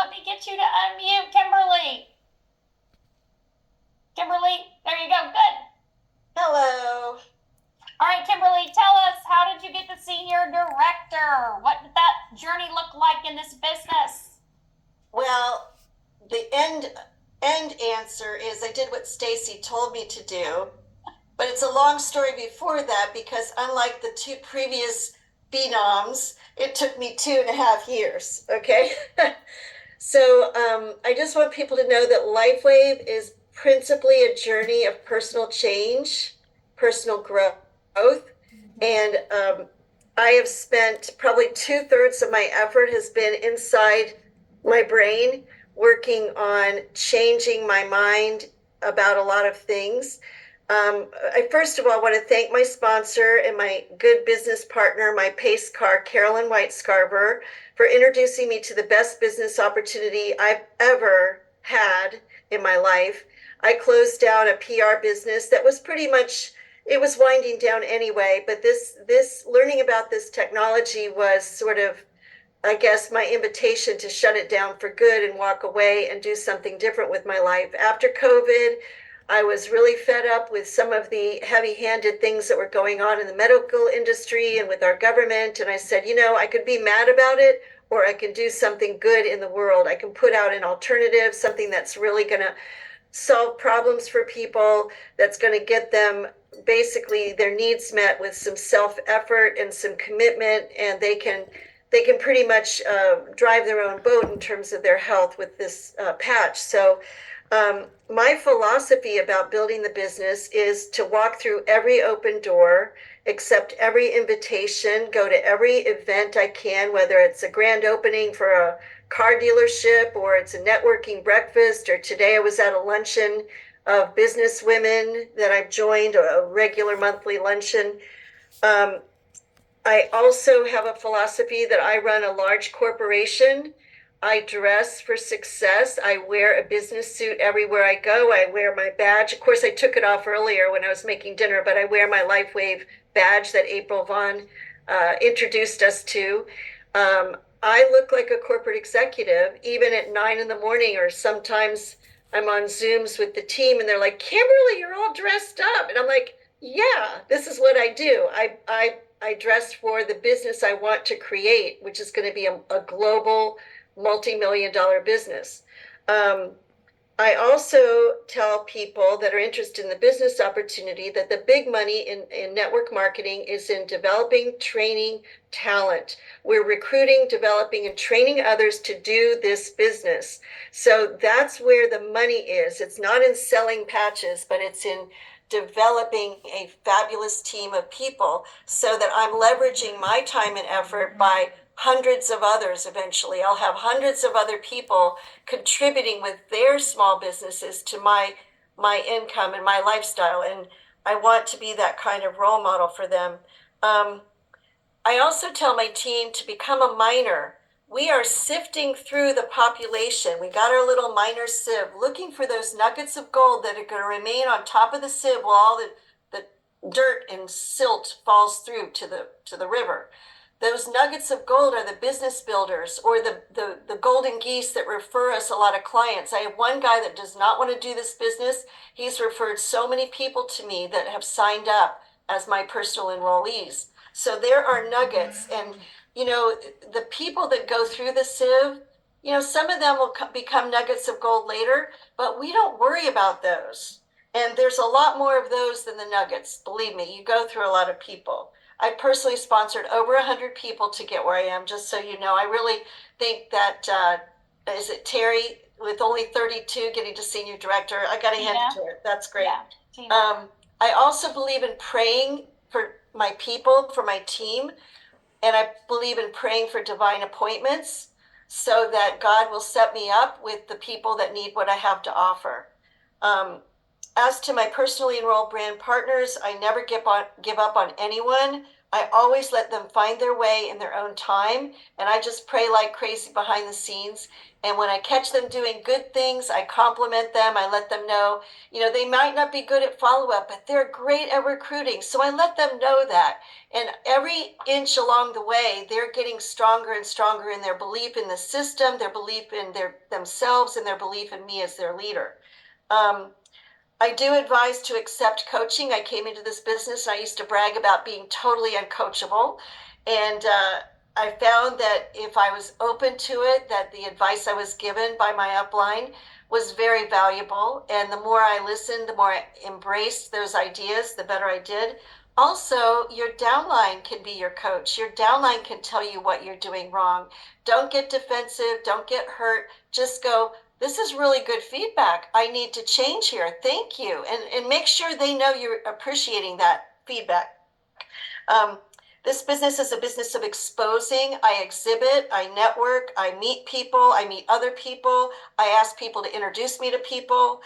let me get you to unmute, Kimberly. Kimberly, there you go. Good. Hello. All right, Kimberly, tell us, how did you get to senior director? What did that journey look like in this business? Well, the end answer is I did what Stacy told me to do, but it's a long story before that because unlike the two previous phenoms, it took me 2.5 years. Okay. So I just want people to know that LifeWave is principally a journey of personal change, personal growth, and I have spent probably 2/3 of my effort has been inside my brain, working on changing my mind about a lot of things. I first of all want to thank my sponsor and my good business partner, my pace car, Carolyn White Scarver, for introducing me to the best business opportunity I've ever had in my life. I closed down a PR business that was pretty much, it was winding down anyway, but this learning about this technology was sort of, I guess, my invitation to shut it down for good and walk away and do something different with my life. After COVID, I was really fed up with some of the heavy handed things that were going on in the medical industry and with our government. And I said, I could be mad about it, or I can do something good in the world. I can put out an alternative, something that's really going to solve problems for people, that's going to get them basically their needs met with some self effort and some commitment, and they can pretty much drive their own boat in terms of their health with this patch. So my philosophy about building the business is to walk through every open door, accept every invitation, go to every event I can, whether it's a grand opening for a car dealership or it's a networking breakfast, or today I was at a luncheon of business women that I've joined, a regular monthly luncheon. I also have a philosophy that I run a large corporation. I dress for success. I wear a business suit everywhere I go. I wear my badge. Of course, I took it off earlier when I was making dinner, but I wear my LifeWave badge that April Vaughn introduced us to. I look like a corporate executive, even at 9 in the morning, or sometimes I'm on Zooms with the team and they're like, Kimberly, you're all dressed up. And I'm like, yeah, this is what I do. I dress for the business I want to create, which is going to be a global multi-million-dollar business. I also tell people that are interested in the business opportunity that the big money in network marketing is in developing, training talent. We're recruiting, developing, and training others to do this business. So that's where the money is. It's not in selling patches, but it's in developing a fabulous team of people so that I'm leveraging my time and effort by hundreds of others. Eventually I'll have hundreds of other people contributing with their small businesses to my income and my lifestyle, and I want to be that kind of role model for them. I also tell my team to become a miner. We are sifting through the population. We got our little miner sieve, looking for those nuggets of gold that are going to remain on top of the sieve while all the dirt and silt falls through to the river. Those nuggets of gold are the business builders, or the golden geese that refer us a lot of clients. I have one guy that does not want to do this business. He's referred so many people to me that have signed up as my personal enrollees. So there are nuggets, and the people that go through the sieve, some of them will become nuggets of gold later, but we don't worry about those. And there's a lot more of those than the nuggets. Believe me, you go through a lot of people. I personally sponsored over 100 people to get where I am, just so you know. I really think that, is it Terry, with only 32 getting to senior director? I got to hand it to her. That's great. Yeah. I also believe in praying for my people, for my team, and I believe in praying for divine appointments so that God will set me up with the people that need what I have to offer. As to my personally enrolled brand partners, I never give up on anyone. I always let them find their way in their own time, and I just pray like crazy behind the scenes. And when I catch them doing good things, I compliment them. I let them know, they might not be good at follow up, but they're great at recruiting. So I let them know that. And every inch along the way, they're getting stronger and stronger in their belief in the system, their belief in themselves, and their belief in me as their leader. I do advise to accept coaching. I came into this business and I used to brag about being totally uncoachable. And I found that if I was open to it, that the advice I was given by my upline was very valuable. And the more I listened, the more I embraced those ideas, the better I did. Also, your downline can be your coach. Your downline can tell you what you're doing wrong. Don't get defensive. Don't get hurt. Just go, this is really good feedback. I need to change here. Thank you. And make sure they know you're appreciating that feedback. This business is a business of exposing. I exhibit, I network, I meet people, I meet other people. I ask people to introduce me to people.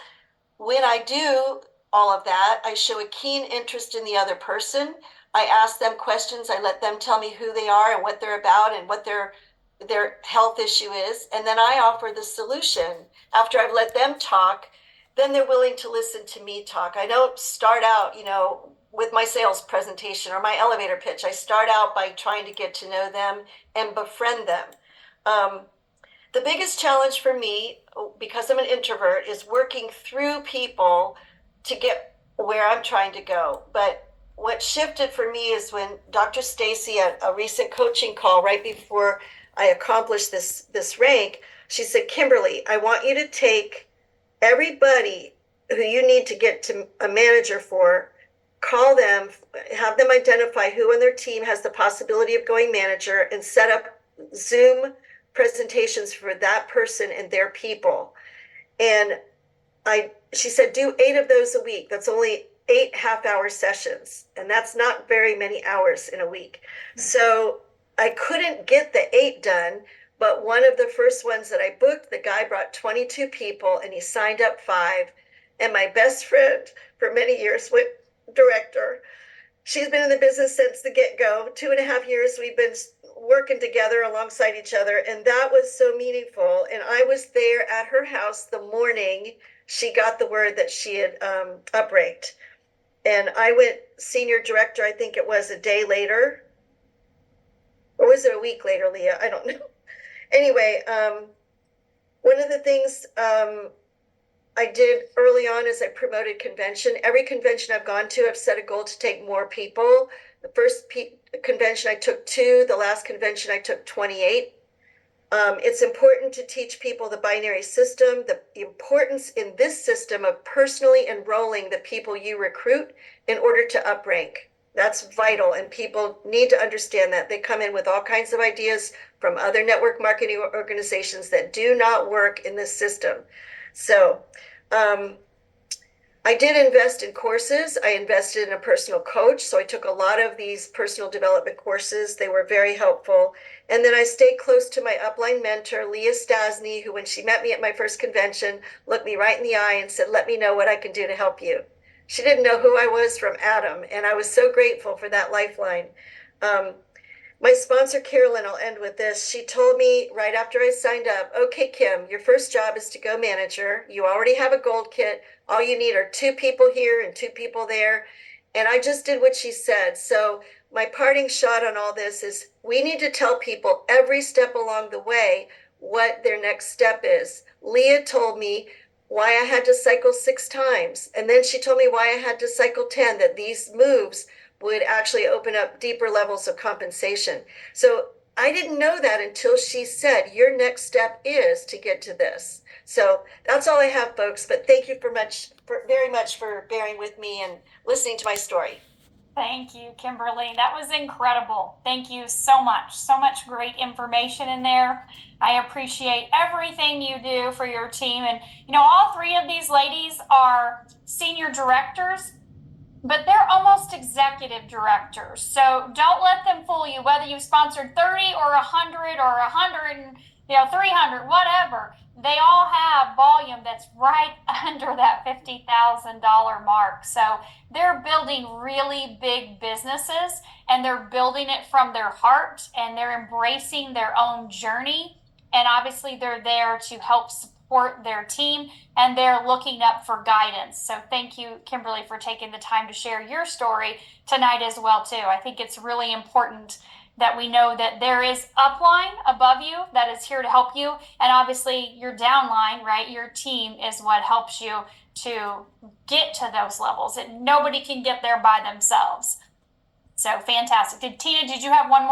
When I do all of that, I show a keen interest in the other person. I ask them questions. I let them tell me who they are and what they're about and what their health issue is. And then I offer the solution. After I've let them talk, then they're willing to listen to me talk. I don't start out, with my sales presentation or my elevator pitch. I start out by trying to get to know them and befriend them. The biggest challenge for me, because I'm an introvert, is working through people to get where I'm trying to go. But what shifted for me is when Dr. Stacy, at a recent coaching call right before I accomplished this rank, she said, Kimberly, I want you to take everybody who you need to get to a manager for, call them, have them identify who on their team has the possibility of going manager, and set up Zoom presentations for that person and their people. And she said, do 8 of those a week. That's only 8 half-hour sessions, and that's not very many hours in a week. So I couldn't get the 8 done, but one of the first ones that I booked, the guy brought 22 people and he signed up 5. And my best friend for many years went director. She's been in the business since the get-go. 2.5 years we've been working together alongside each other, and that was so meaningful. And I was there at her house the morning she got the word that she had upranked. And I went senior director, I think it was a day later. Or was it a week later, Leah? I don't know. Anyway, one of the things I did early on is I promoted convention. Every convention I've gone to, I've set a goal to take more people. The first convention I took 2, the last convention I took 28. It's important to teach people the binary system, the importance in this system of personally enrolling the people you recruit in order to uprank. That's vital, and people need to understand that. They come in with all kinds of ideas from other network marketing organizations that do not work in this system. So I did invest in courses. I invested in a personal coach. So I took a lot of these personal development courses. They were very helpful. And then I stayed close to my upline mentor, Leah Stasny, who, when she met me at my first convention, looked me right in the eye and said, let me know what I can do to help you. She didn't know who I was from Adam, and I was so grateful for that lifeline. My sponsor, Carolyn, I'll end with this. She told me right after I signed up, okay, Kim, your first job is to go manager. You already have a gold kit. All you need are 2 people here and 2 people there. And I just did what she said. So my parting shot on all this is we need to tell people every step along the way what their next step is. Leah told me why I had to cycle 6 times. And then she told me why I had to cycle 10, that these moves would actually open up deeper levels of compensation. So I didn't know that until she said, your next step is to get to this. So that's all I have, folks. But thank you very much for bearing with me and listening to my story. Thank you, Kimberly. That was incredible. Thank you so much. So much great information in there. I appreciate everything you do for your team. And, all 3 of these ladies are senior directors, but they're almost executive directors. So don't let them fool you, whether you've sponsored 30 or 100 or 100 and 300, whatever. they all have volume that's right under that $50,000 mark. So they're building really big businesses, and they're building it from their heart, and they're embracing their own journey. And obviously, they're there to help support their team, and they're looking up for guidance. So thank you, Kimberly, for taking the time to share your story tonight as well, too. I think it's really important that we know that there is upline above you that is here to help you, and obviously your downline, right, your team is what helps you to get to those levels. Nobody can get there by themselves. So fantastic. Tina, did you have one more?